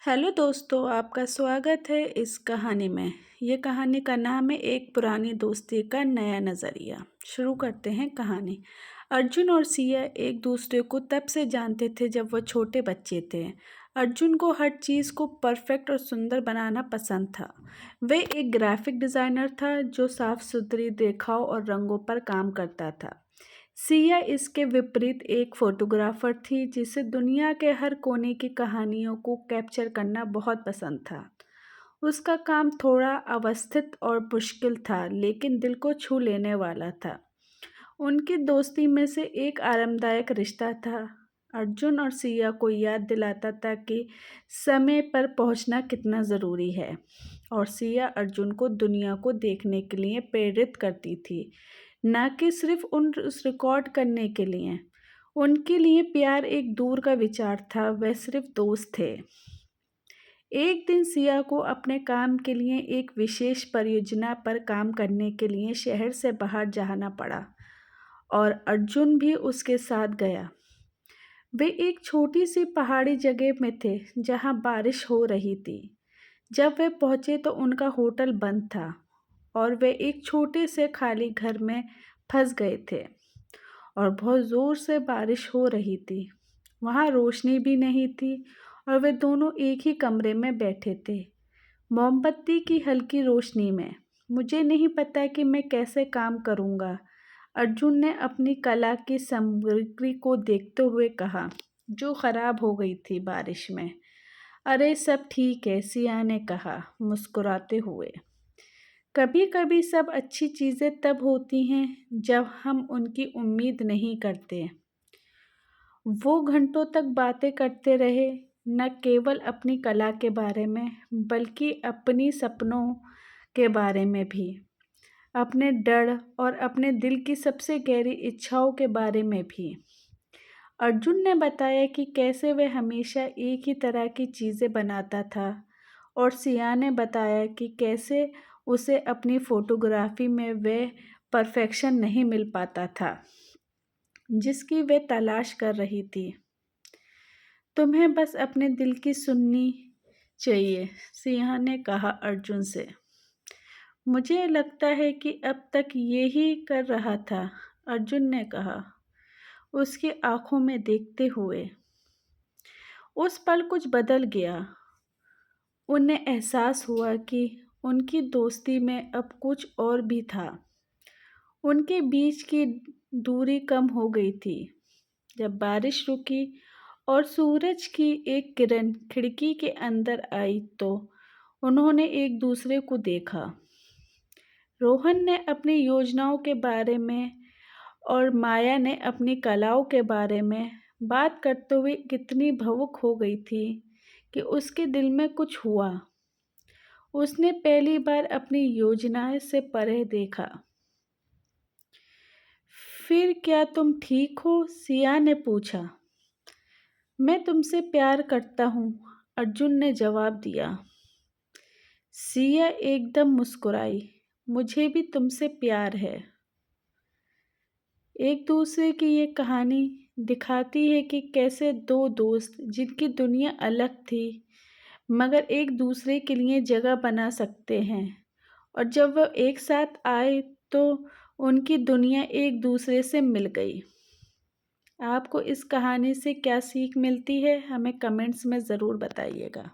Hello दोस्तों, आपका स्वागत है इस कहानी में। ये कहानी का नाम है एक पुरानी दोस्ती का नया नज़रिया। शुरू करते हैं कहानी। अर्जुन और सिया एक दूसरे को तब से जानते थे जब वो छोटे बच्चे थे। अर्जुन को हर चीज़ को परफेक्ट और सुंदर बनाना पसंद था। वे एक ग्राफिक डिज़ाइनर था जो साफ सुथरी रेखाओं और रंगों पर काम करता था। सिया इसके विपरीत एक फोटोग्राफर थी जिसे दुनिया के हर कोने की कहानियों को कैप्चर करना बहुत पसंद था। उसका काम थोड़ा अवस्थित और मुश्किल था, लेकिन दिल को छू लेने वाला था। उनकी दोस्ती में से एक आरामदायक रिश्ता था। अर्जुन और सिया को याद दिलाता था कि समय पर पहुंचना कितना ज़रूरी है, और सिया अर्जुन को दुनिया को देखने के लिए प्रेरित करती थी, न कि सिर्फ उस रिकॉर्ड करने के लिए। उनके लिए प्यार एक दूर का विचार था, वे सिर्फ दोस्त थे। एक दिन सिया को अपने काम के लिए एक विशेष परियोजना पर काम करने के लिए शहर से बाहर जाना पड़ा, और अर्जुन भी उसके साथ गया। वे एक छोटी सी पहाड़ी जगह में थे जहां बारिश हो रही थी। जब वे पहुंचे तो उनका होटल बंद था और वे एक छोटे से खाली घर में फंस गए थे, और बहुत ज़ोर से बारिश हो रही थी। वहाँ रोशनी भी नहीं थी और वे दोनों एक ही कमरे में बैठे थे, मोमबत्ती की हल्की रोशनी में। मुझे नहीं पता कि मैं कैसे काम करूँगा, अर्जुन ने अपनी कला की सामग्री को देखते हुए कहा, जो खराब हो गई थी बारिश में। अरे सब ठीक है, सिया ने कहा मुस्कुराते हुए। कभी कभी सब अच्छी चीज़ें तब होती हैं जब हम उनकी उम्मीद नहीं करते। वो घंटों तक बातें करते रहे, न केवल अपनी कला के बारे में बल्कि अपनी सपनों के बारे में भी, अपने डर और अपने दिल की सबसे गहरी इच्छाओं के बारे में भी। अर्जुन ने बताया कि कैसे वह हमेशा एक ही तरह की चीज़ें बनाता था, और सिया ने बताया कि कैसे उसे अपनी फोटोग्राफी में वह परफेक्शन नहीं मिल पाता था जिसकी वे तलाश कर रही थी। तुम्हें बस अपने दिल की सुननी चाहिए, सिया ने कहा अर्जुन से। मुझे लगता है कि अब तक यही कर रहा था, अर्जुन ने कहा उसकी आंखों में देखते हुए। उस पल कुछ बदल गया। उन्हें एहसास हुआ कि उनकी दोस्ती में अब कुछ और भी था। उनके बीच की दूरी कम हो गई थी। जब बारिश रुकी और सूरज की एक किरण खिड़की के अंदर आई तो उन्होंने एक दूसरे को देखा। रोहन ने अपनी योजनाओं के बारे में और माया ने अपनी कलाओं के बारे में बात करते हुए कितनी भावुक हो गई थी कि उसके दिल में कुछ हुआ। उसने पहली बार अपनी योजनाएं से परे देखा। फिर क्या तुम ठीक हो? सिया ने पूछा। मैं तुमसे प्यार करता हूँ, अर्जुन ने जवाब दिया। सिया एकदम मुस्कुराई। मुझे भी तुमसे प्यार है। एक दूसरे की ये कहानी दिखाती है कि कैसे दो दोस्त जिनकी दुनिया अलग थी मगर एक दूसरे के लिए जगह बना सकते हैं, और जब वो एक साथ आए तो उनकी दुनिया एक दूसरे से मिल गई। आपको इस कहानी से क्या सीख मिलती है, हमें कमेंट्स में ज़रूर बताइएगा।